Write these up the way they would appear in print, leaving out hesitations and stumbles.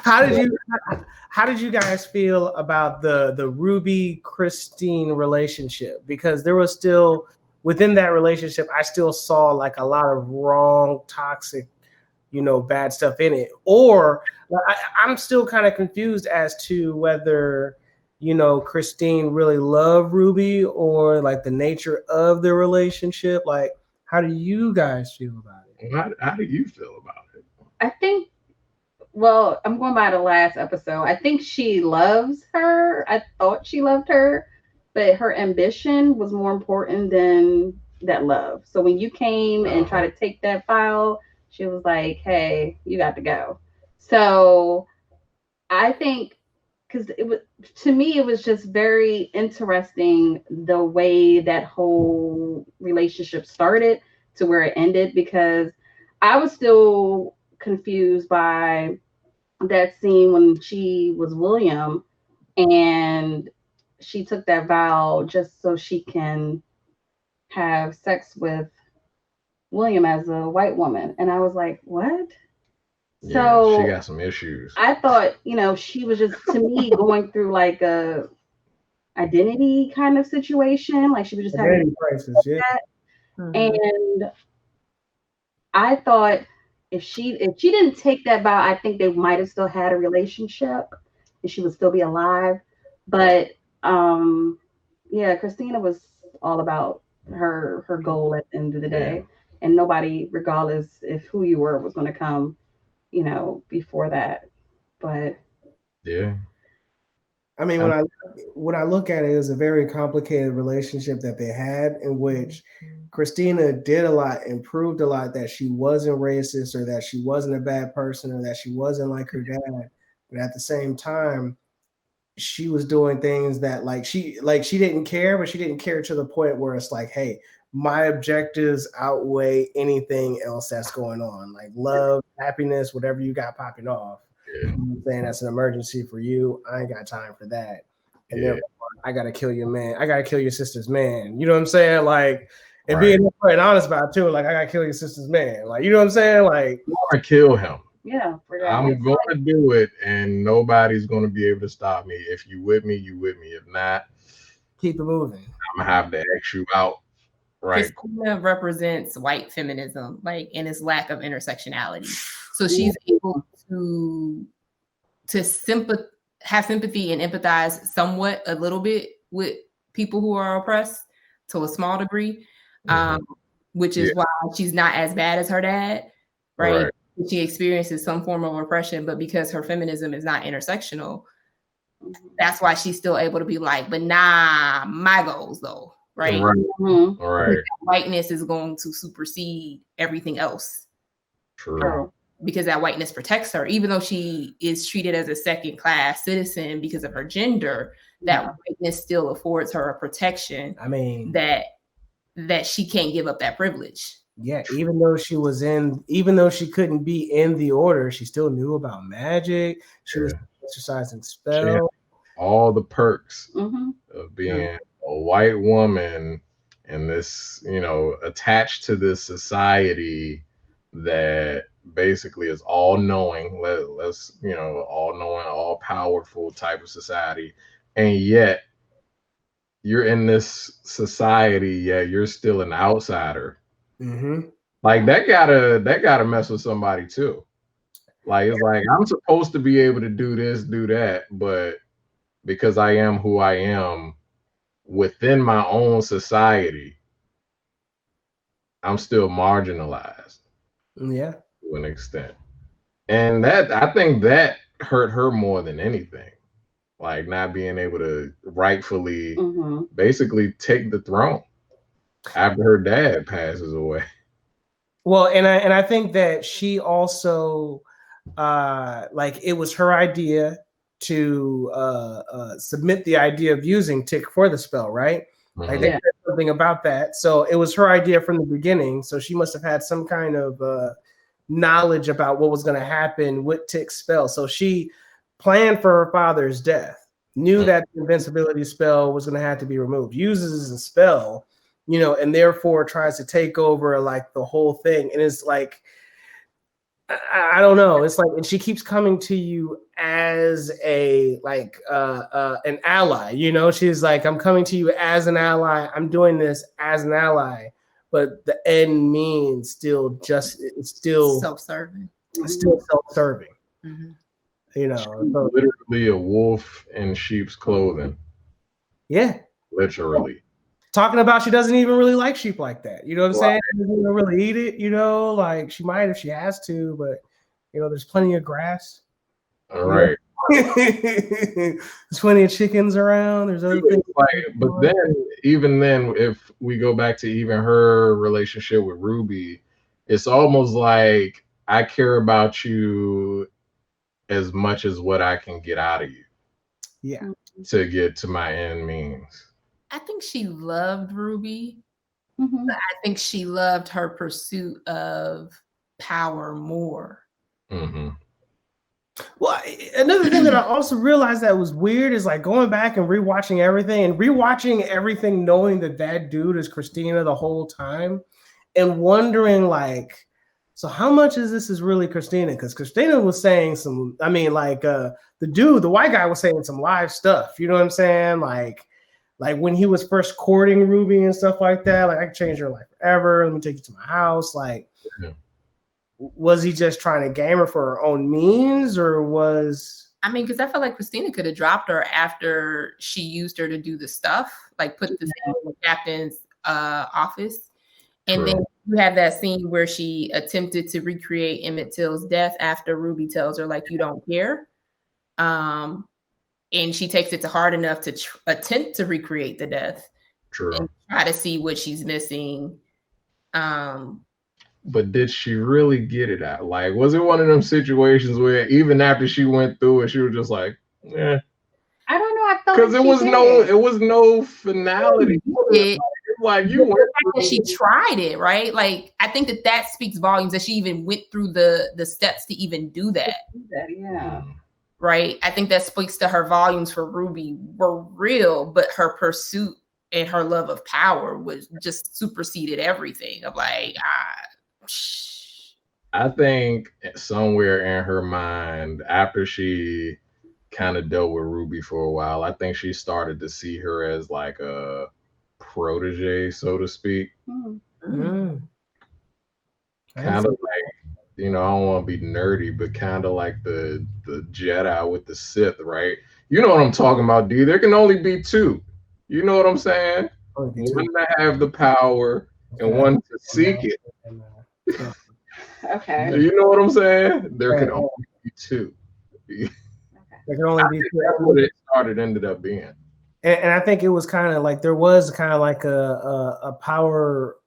how did you guys feel about the Ruby Christine relationship? Because there was still within that relationship, I still saw like a lot of wrong, toxic, bad stuff in it. Or I'm still kind of confused as to whether Christine really loved Ruby or like the nature of the relationship. Like, how do you guys feel about it? How do you feel about it? I think, well, I'm going by the last episode. I think she loves her. I thought she loved her, but her ambition was more important than that love. So when you came and tried to take that file, she was like, hey, you got to go. So I think, because it was, to me, it was just very interesting the way that whole relationship started to where it ended, because I was still confused by that scene when she was William and she took that vow just so she can have sex with William as a white woman. And I was like, what? Yeah, So she got some issues. I thought, she was just, to me, going through like a identity kind of situation. Like she was just having crisis, yeah. that. And I thought if she didn't take that vow, I think they might have still had a relationship and she would still be alive. But yeah, Christina was all about her goal at the end of the day. And nobody, regardless if who you were, was going to come, before that. But yeah, I mean, when I look at it, it was a very complicated relationship that they had, in which Christina did a lot, improved a lot, that she wasn't racist or that she wasn't a bad person or that she wasn't like her dad. But at the same time, she was doing things that she didn't care, but she didn't care to the point where it's like, hey, my objectives outweigh anything else that's going on, like love, happiness, whatever you got popping off. I'm saying that's an emergency for you. I ain't got time for that. And therefore, I gotta kill your man. I gotta kill your sister's man. You know what I'm saying? Like, and being quite honest about it too. Like, I gotta kill your sister's man. Like, you know what I'm saying? Like, you want to kill him. Yeah, I'm going to do it, and nobody's going to be able to stop me. If you with me, you with me. If not, keep it moving. I'm gonna have to X you out. Right. Christina represents white feminism, like, in its lack of intersectionality. So she's able to have sympathy and empathize somewhat, a little bit, with people who are oppressed to a small degree, which is why she's not as bad as her dad, right? She experiences some form of oppression, but because her feminism is not intersectional, that's why she's still able to be like, but nah, my goals though, right? Right. Whiteness is going to supersede everything else. True. Because that whiteness protects her, even though she is treated as a second-class citizen because of her gender, that whiteness still affords her a protection. I mean, that she can't give up that privilege. Yeah, even though she couldn't be in the order, she still knew about magic. She was exercising spells. All the perks of being a white woman and this, attached to this society that basically is all knowing, all knowing, all powerful type of society. And yet you're in this society, you're still an outsider. Like that gotta mess with somebody too. Like, it's like, I'm supposed to be able to do this, do that, but because I am who I am within my own society, I'm still marginalized. Yeah, to an extent. And that, I think that hurt her more than anything. Like, not being able to rightfully basically take the throne after her dad passes away. Well, and I think that she also it was her idea to submit the idea of using Tick for the spell, right? Like, they said something about that. So it was her idea from the beginning. So she must have had some kind of knowledge about what was going to happen with Tick's spell. So she planned for her father's death, knew that the invincibility spell was going to have to be removed, uses a spell, and therefore tries to take over like the whole thing. And it's like, I don't know. It's like, and she keeps coming to you as a an ally. You know, she's like, I'm coming to you as an ally. I'm doing this as an ally, but the end means it's still self-serving. It's still self-serving. Mm-hmm. You know, so, literally a wolf in sheep's clothing. Yeah, literally. Talking about she doesn't even really like sheep like that. You know what I'm saying? She doesn't even really eat it, you know, like she might if she has to, but you know, there's plenty of grass. All right. There's plenty of chickens around. There's other things. But then, even then, if we go back to even her relationship with Ruby, it's almost like I care about you as much as what I can get out of you. Yeah. To get to my end means. I think she loved Ruby. Mm-hmm. But I think she loved her pursuit of power more. Mm-hmm. Well, another thing that I also realized that was weird is like going back and rewatching everything, knowing that dude is Christina the whole time, and wondering like, so how much is this is really Christina? Because Christina was saying some, I mean, like the white guy was saying some live stuff. You know what I'm saying? Like when he was first courting Ruby and stuff like that, like I could change your life forever. Let me take you to my house. Like, was he just trying to game her for her own means, or was? I mean, because I feel like Christina could have dropped her after she used her to do the stuff, like put this in the captain's office. And then you have that scene where she attempted to recreate Emmett Till's death after Ruby tells her, like, you don't care. And she takes it to heart enough to attempt to recreate the death. True. And try to see what she's missing. But did she really get it out? Like, was it one of them situations where even after she went through it, she was just like, "Yeah." I don't know. I felt because it was no finality. Like you went through she tried it, right? Like I think that speaks volumes that she even went through the steps to even do that. Yeah. Right. I think that speaks to her volumes for Ruby were real, but her pursuit and her love of power was just superseded everything. Of like, I think somewhere in her mind, after she kind of dealt with Ruby for a while, I think she started to see her as like a protege, so to speak. Mm-hmm. Kind of like, you know, I don't want to be nerdy, but kind of like the Jedi with the Sith, right? You know what I'm talking about, D. There can only be two. You know what I'm saying? One to have the power and one to seek it. Okay. You know what I'm saying? There can only be two. There can only be two. That's what it ended up being. And I think it was kind of like there was kind of like a power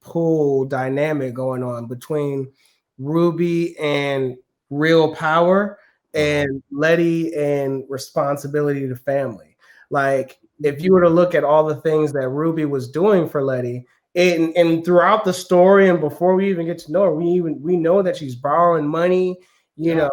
pull dynamic going on between Ruby and real power and Letty and responsibility to family. Like if you were to look at all the things that Ruby was doing for Letty, and throughout the story and before we even get to know her, we know that she's borrowing money. You know,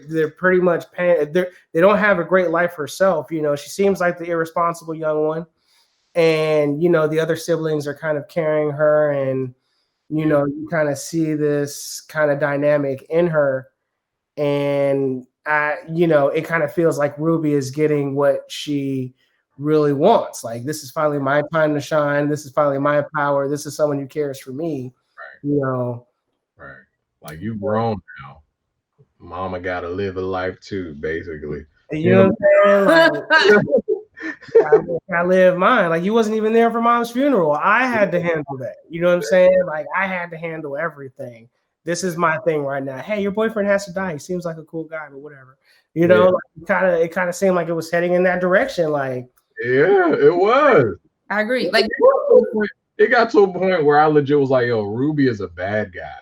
they're pretty much paying. They don't have a great life herself. You know, she seems like the irresponsible young one, and you know the other siblings are kind of carrying her, and you know you kind of see this kind of dynamic in her, and you know it kind of feels like Ruby is getting what she really wants. Like this is finally my time to shine. This is finally my power. This is someone who cares for me. Right. You know, right? Like you've grown now. Mama got to live a life too, basically. You know what I'm saying? Like, I live mine. Like you wasn't even there for Mom's funeral. I had to handle that. You know what I'm saying? Like I had to handle everything. This is my thing right now. Hey, your boyfriend has to die. He seems like a cool guy, but whatever. You know, like, it kind of seemed like it was heading in that direction. Like, yeah, it was. I agree. Like it got to a point where I legit was like, yo, Ruby is a bad guy.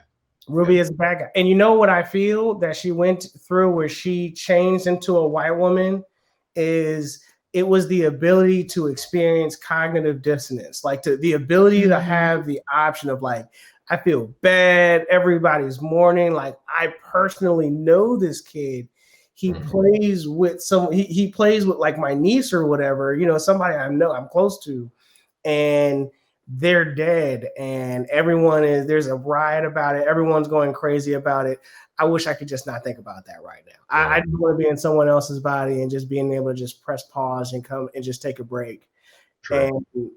Ruby is a bad guy. And you know what I feel that she went through where she changed into a white woman is it was the ability to experience cognitive dissonance, like the ability to have the option of like, I feel bad, everybody's mourning. Like I personally know this kid. He plays with he plays with like my niece or whatever, you know, somebody I know I'm close to. And they're dead and there's a riot about it. Everyone's going crazy about it. I wish I could just not think about that right now. I just want to be in someone else's body and just being able to just press pause and come and just take a break. True. And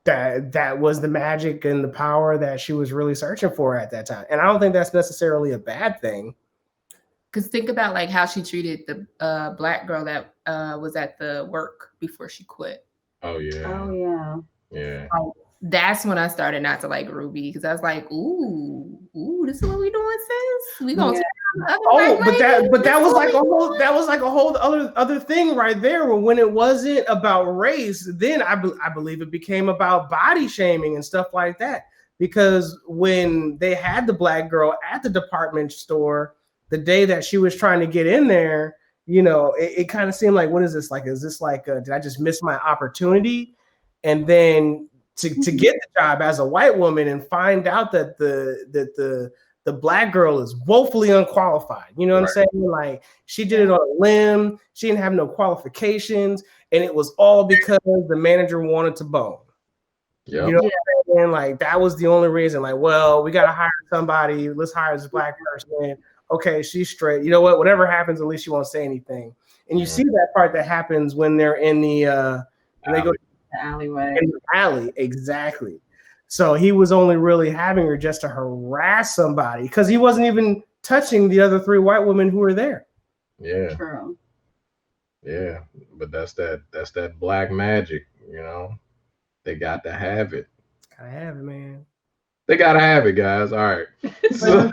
that was the magic and the power that she was really searching for at that time. And I don't think that's necessarily a bad thing. Because think about like how she treated the Black girl that was at the work before she quit. Oh yeah. Oh yeah. Yeah. That's when I started not to like Ruby, because I was like, ooh, this is what we doing, sis. We gonna but that was like a whole other thing right there. When it wasn't about race, then I believe it became about body shaming and stuff like that. Because when they had the Black girl at the department store, the day that she was trying to get in there, you know, it kind of seemed like, what is this like? Is this like, did I just miss my opportunity? And then to get the job as a white woman and find out that the Black girl is woefully unqualified. You know what I'm saying? Like, she did it on a limb. She didn't have no qualifications. And it was all because the manager wanted to bone. Yep. You know what I'm saying? Like, that was the only reason. Like, well, we got to hire somebody. Let's hire this Black person. Okay, she's straight. You know what? Whatever happens, at least she won't say anything. And you see that part that happens when they're in the they go the alleyway. In the alley, exactly. So he was only really having her just to harass somebody, because he wasn't even touching the other 3 white women who were there. Yeah. True. Yeah, but that's that Black magic, you know. They got to have it. Gotta have it, man. They gotta have it, guys. All right. So,